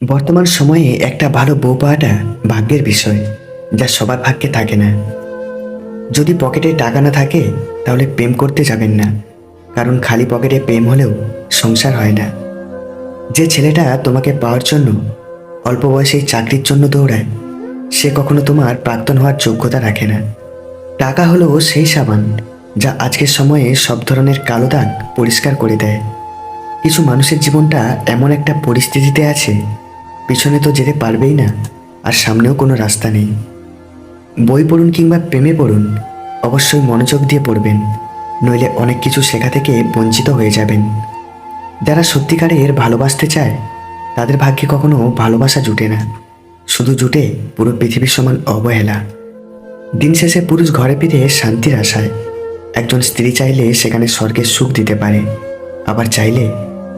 বর্তমান সময়ে একটা ভালো বউ পাওয়াটা ভাগ্যের বিষয়, যা সবার ভাগ্যে থাকে না। যদি পকেটে টাকা না থাকে তাহলে প্রেম করতে যাবেন না, কারণ খালি পকেটে প্রেম হলেও সংসার হয় না। যে ছেলেটা তোমাকে পাওয়ার জন্য অল্প বয়সেই চাকরির জন্য দৌড়ায়, সে কখনো তোমার প্রাক্তন হওয়ার যোগ্যতা রাখে না। টাকা হলো সেই সাবান যা আজকের সময়ে সব ধরনের কালো দাগ পরিষ্কার করে দেয়। কিছু মানুষের জীবনটা এমন একটা পরিস্থিতিতে আছে, পিছনে তো যেতে পারবেই না, আর সামনেও কোনো রাস্তা নেই। বই পড়ুন কিংবা প্রেমে পড়ুন, অবশ্যই মনোযোগ দিয়ে পড়বেন, নইলে অনেক কিছু শেখা থেকে বঞ্চিত হয়ে যাবেন। যারা সত্যিকারের ভালোবাসতে চায় তাদের ভাগ্যে কখনো ভালোবাসা জুটে না, শুধু জুটে পুরো পৃথিবীর সমান অবহেলা। দিন শেষে পুরুষ ঘরে ফিরে শান্তির আশায়। একজন স্ত্রী চাইলে সেখানে স্বর্গের সুখ দিতে পারে, আবার চাইলে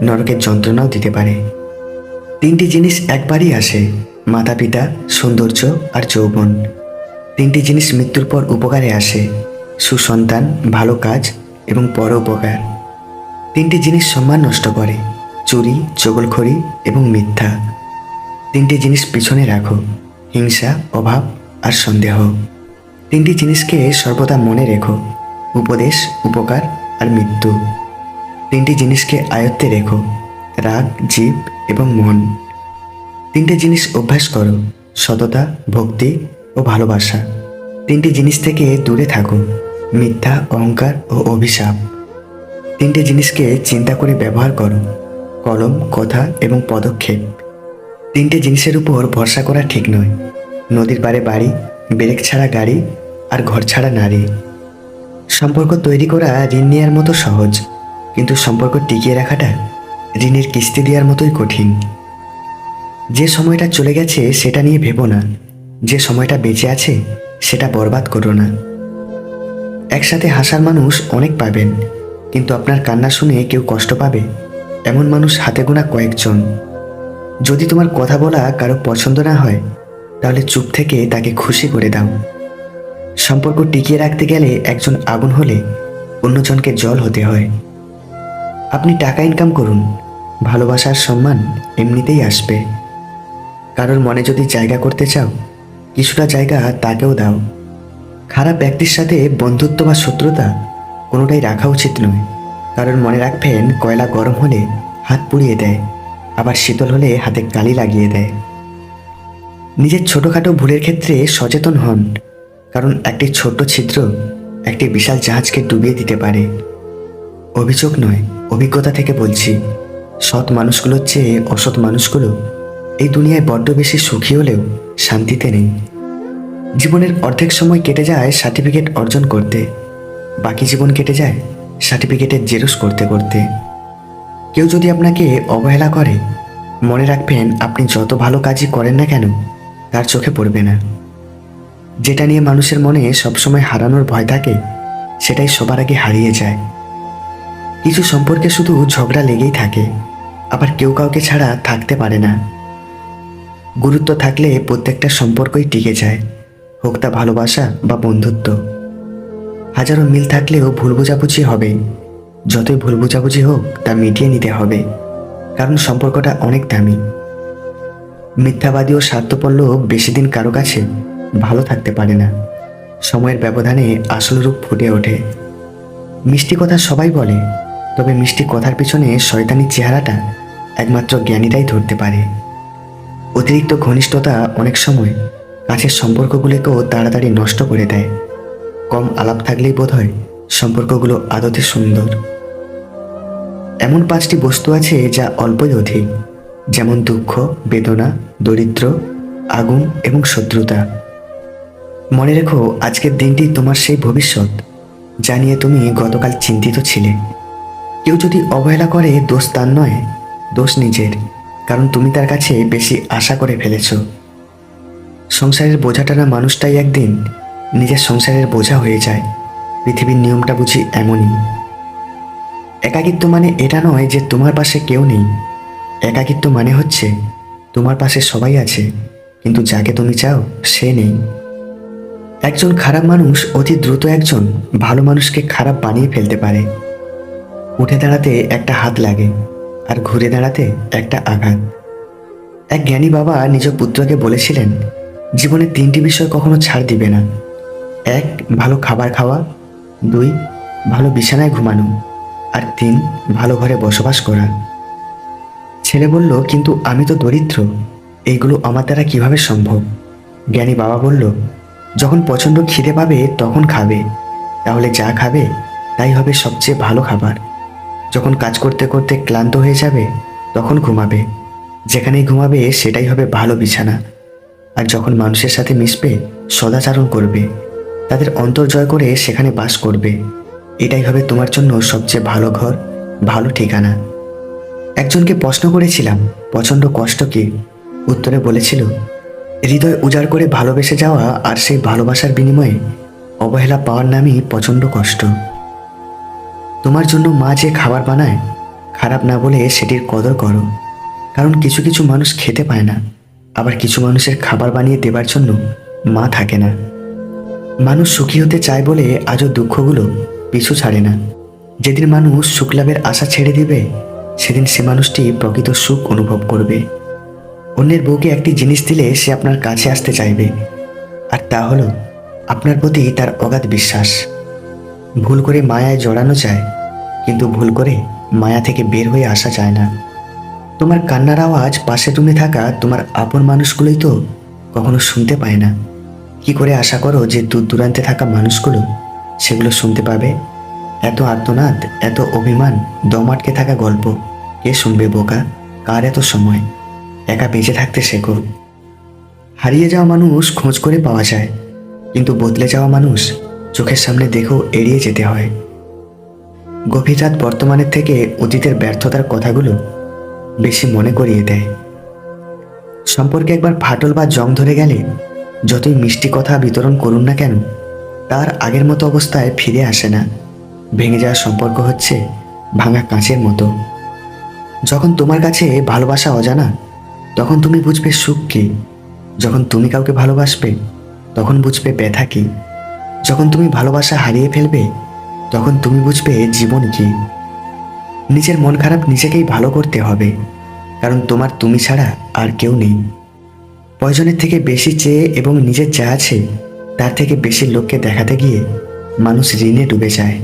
নরকের যন্ত্রণাও দিতে পারে। তিনটি জিনিস একবারই আসে: মাতা পিতা, সৌন্দর্য আর যৌবন। তিনটি জিনিস মৃত্যুর পর উপকারে আসে: সুসন্তান, ভালো কাজ এবং পর উপকার। তিনটি জিনিস সম্মান নষ্ট করে: চুরি, চগলখড়ি এবং মিথ্যা। তিনটি জিনিস পিছনে রাখো: হিংসা, অভাব আর সন্দেহ। তিনটি জিনিসকে সর্বদা মনে রেখো: উপদেশ, উপকার আর মৃত্যু। তিনটি জিনিসকে আয়ত্তে রেখো: রাগ, জিভ এবং মন। তিনটে জিনিস অভ্যাস করো: সততা, ভক্তি ও ভালোবাসা। তিনটি জিনিস থেকে দূরে থাকো: মিথ্যা, অহংকার ও অভিশাপ। তিনটে জিনিসকে চিন্তা করে ব্যবহার করো: কলম, কথা এবং পদক্ষেপ। তিনটে জিনিসের উপর ভরসা করা ঠিক নয়: নদীর পাড়ে বাড়ি, ব্রেক ছাড়া গাড়ি আর ঘর ছাড়া নারী। সম্পর্ক তৈরি করা ঋণ নেওয়ার মতো সহজ, কিন্তু সম্পর্ক টিকিয়ে রাখাটা ঋণের কিস্তি দেওয়ার মতোই কঠিন। যে সময়টা চলে গেছে সেটা নিয়ে ভেবো না, যে সময়টা বেঁচে আছে সেটা বরবাদ করো না। একসাথে হাসার মানুষ অনেক পাবেন, কিন্তু আপনার কান্না শুনে কেউ কষ্ট পাবে এমন মানুষ হাতে গোনা কয়েকজন। যদি তোমার কথা বলা কারো পছন্দ না হয়, তাহলে চুপ থেকে তাকে খুশি করে দাও। সম্পর্ক টিকিয়ে রাখতে গেলে একজন আগুন হলে অন্যজনকে জল হতে হয়। আপনি টাকা ইনকাম করুন, ভালোবাসার সম্মান এমনিতেই আসবে। কারোর মনে যদি জায়গা করতে চাও, কিছুটা জায়গা তাকেও দাও। খারাপ ব্যক্তির সাথে বন্ধুত্ব বা শত্রুতা কোনোটাই রাখা উচিত নয়, কারণ মনে রাখবেন, কয়লা গরম হলে হাত পুড়িয়ে দেয়, আবার শীতল হলে হাতে কালি লাগিয়ে দেয়। নিজের ছোটোখাটো ভুলের ক্ষেত্রে সচেতন হন, কারণ একটি ছোট্ট ছিদ্র একটি বিশাল জাহাজকে ডুবিয়ে দিতে পারে। অভিযোগ নয়, অভিজ্ঞতা থেকে বলছি, সৎ মানুষগুলোর চেয়ে অসৎ মানুষগুলো এই দুনিয়ায় বড্ড বেশি সুখী হলেও শান্তিতে নেই। জীবনের অর্ধেক সময় কেটে যায় সার্টিফিকেট অর্জন করতে, বাকি জীবন কেটে যায় সার্টিফিকেটের জেরক্স করতে করতে। কেউ যদি আপনাকে অবহেলা করে, মনে রাখবেন, আপনি যত ভালো কাজই করেন না কেন তার চোখে পড়বে না। যেটা নিয়ে মানুষের মনে সবসময় হারানোর ভয় থাকে, সেটাই সবার আগে হারিয়ে যায়। কিছু সম্পর্কে শুধু ঝগড়া লেগেই থাকে, আবার কেউ কাউকে ছাড়া থাকতে পারে না। গুরুত্ব থাকলে প্রত্যেকটা সম্পর্কই টিকে যায়, হোক তা ভালোবাসা বা বন্ধুত্ব। হাজারো মিল থাকলেও ভুল বোঝাবুঝি হবে, যতই ভুল বোঝাবুঝি হোক তা মিটিয়ে নিতে হবে, কারণ সম্পর্কটা অনেক দামি। মিথ্যাবাদী ও স্বার্থপর লোক বেশি দিন কারো কাছে ভালো থাকতে পারে না। সময়ের ব্যবধানে আসল রূপ ফুটে ওঠে। মিষ্টি কথা সবাই বলে, তবে মিষ্টি কথার পিছনে শয়তানি চেহারাটা একমাত্র জ্ঞানীরাই ধরতে পারে। অতিরিক্ত ঘনিষ্ঠতা অনেক সময় কাছের সম্পর্কগুলোকেও তাড়াতাড়ি নষ্ট করে দেয়। কম আলাপ থাকলেই বোধহয় সম্পর্কগুলো আদতে সুন্দর। এমন 5টি বস্তু আছে যা অল্পই অধিক, যেমন দুঃখ, বেদনা, দরিদ্র, আগুন এবং শত্রুতা। মনে রেখো, আজকের দিনটি তোমার সেই ভবিষ্যৎ যা নিয়ে তুমি গতকাল চিন্তিত ছিলে। কেউ যদি অবহেলা করে, দোষ তার নয়, দোষ নিজের, কারণ তুমি তার কাছে বেশি আশা করে ফেলেছ। সংসারের বোঝা টানা মানুষটাই একদিন নিজের সংসারের বোঝা হয়ে যায়। পৃথিবীর নিয়মটা বুঝি এমনই। একাকিত্ব মানে এটা নয় যে তোমার পাশে কেউ নেই। একাকিত্ব মানে হচ্ছে তোমার পাশে সবাই আছে, কিন্তু যাকে তুমি চাও সে নেই। একজন খারাপ মানুষ অতি দ্রুত একজন ভালো মানুষকে খারাপ বানিয়ে ফেলতে পারে। উঠে দাঁড়াতে একটা হাত লাগে, আর ঘুরে দাঁড়াতে একটা আঘাত। এক জ্ঞানী বাবা নিজ পুত্রকে বলেছিলেন, জীবনে 3টি বিষয় কখনো ছাড় দিবে না। 1, ভালো খাবার খাওয়া। 2, ভালো বিছানায় ঘুমানো। আর 3, ভালো ঘরে বসবাস করা। ছেলে বলল, কিন্তু আমি তো দরিদ্র, এইগুলো আমার দ্বারা কিভাবে সম্ভব? জ্ঞানী বাবা বলল, যখন প্রচণ্ড খিদে পাবে তখন খাবে, তাহলে যা খাবে তাই হবে সবচেয়ে ভালো খাবার। যখন কাজ করতে করতে ক্লান্ত হয়ে যাবে তখন ঘুমাবে, যেখানেই ঘুমাবে সেটাই হবে ভালো বিছানা। আর যখন মানুষের সাথে মিশবে, সদাচরণ করবে, তাদের অন্তর জয় করে সেখানে বাস করবে, এটাই হবে তোমার জন্য সবচেয়ে ভালো ঘর, ভালো ঠিকানা। একজনকে প্রশ্ন করেছিলাম, প্রচণ্ড কষ্ট কি? উত্তরে বলেছিল, হৃদয় উজাড় করে ভালোবেসে যাওয়া আর সেই ভালোবাসার বিনিময়ে অবহেলা পাওয়ার নামই প্রচণ্ড কষ্ট। তোমার জন্য মা যে খাবার বানায়, খারাপ না বলে সেটির কদর করো, কারণ কিছু কিছু মানুষ খেতে পায় না, আবার কিছু মানুষের খাবার বানিয়ে দেবার জন্য মা থাকে না। মানুষ সুখী হতে চায় বলে আজও দুঃখগুলো পিছু ছাড়ে না। যেদিন মানুষ সুখ লাভের আশা ছেড়ে দিবে, সেদিন সে মানুষটি প্রকৃত সুখ অনুভব করবে। অন্যের বউকে একটি জিনিস দিলে সে আপনার কাছে আসতে চাইবে, আর তা হলো আপনার প্রতি তার অগাধ বিশ্বাস। ভুল করে মায়ায় জড়ানো যায়, কিন্তু ভুল করে মায়া থেকে বের হয়ে আসা যায় না। তোমার কান্নার আওয়াজ পাশে রুমে থাকা তোমার আপন মানুষগুলোই তো কখনো শুনতে পায় না। কি করে আশা করো যে দূর দূরান্তে থাকা মানুষগুলো সেগুলো শুনতে পাবে? এত আর্তনাদ, এত অভিমান, দম আটকে থাকা গল্প কে শুনবে বোকা? কার এত সময়? একা বেঁচে থাকতে শেখো। হারিয়ে যাওয়া মানুষ খোঁজ করে পাওয়া যায়, কিন্তু বদলে যাওয়া মানুষ চোখের সামনে দেখেও এড়িয়ে যেতে হয়। গভীর রাত বর্তমানের থেকে অতীতের ব্যর্থতার কথাগুলো বেশি মনে করিয়ে দেয়। সম্পর্কে একবার ফাটল বা জং ধরে গেলে যতই মিষ্টি কথা বিতরণ করুন না কেন, তার আগের মতো অবস্থায় ফিরে আসে না। ভেঙে যাওয়া সম্পর্ক হচ্ছে ভাঙা কাঁচের মতো। যখন তোমার কাছে ভালোবাসা অজানা, তখন তুমি বুঝবে সুখ কি। যখন তুমি কাউকে ভালোবাসবে, তখন বুঝবে ব্যথা কি। যখন তুমি ভালোবাসা হারিয়ে ফেলবে, তখন তুমি বুঝবে জীবন কি। নিজের মন খারাপ নিজেকেই ভালো করতে হবে, কারণ তোমার তুমি ছাড়া আর কেউ নেই। প্রয়োজনের থেকে বেশি চেয়ে এবং নিজের যা আছে তার থেকে বেশি লোককে দেখাতে গিয়ে মানুষ ঋণে ডুবে যায়।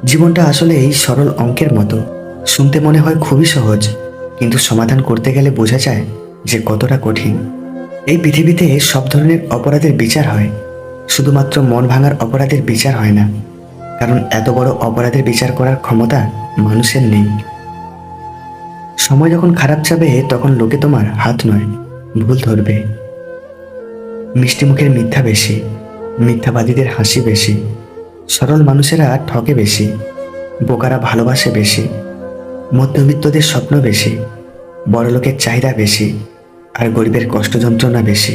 জীবনটা আসলে এই সরল অঙ্কের মতো। শুনতে মনে হয় খুবই সহজ, কিন্তু সমাধান করতে গেলে বোঝা যায় যে কতটা কঠিন। এই পৃথিবীতে সব ধরনের অপরাধের বিচার হয়, শুধুমাত্র মন ভাঙার অপরাধের বিচার হয় না, কারণ এত বড় অপরাধের বিচার করার ক্ষমতা মানুষের নেই। সময় যখন খারাপ যাবে, তখন লোকে তোমার হাত নয়, ভুল ধরবে। মিষ্টি মুখের মিথ্যা বেশি, মিথ্যাবাদীদের হাসি বেশি। সরল মানুষেরা ঠকে বেশি, বোকারা ভালোবাসে বেশি। মধ্যবিত্তদের স্বপ্ন বেশি, বড়লোকের চাহিদা বেশি, আর গরিবের কষ্ট যন্ত্রণা বেশি।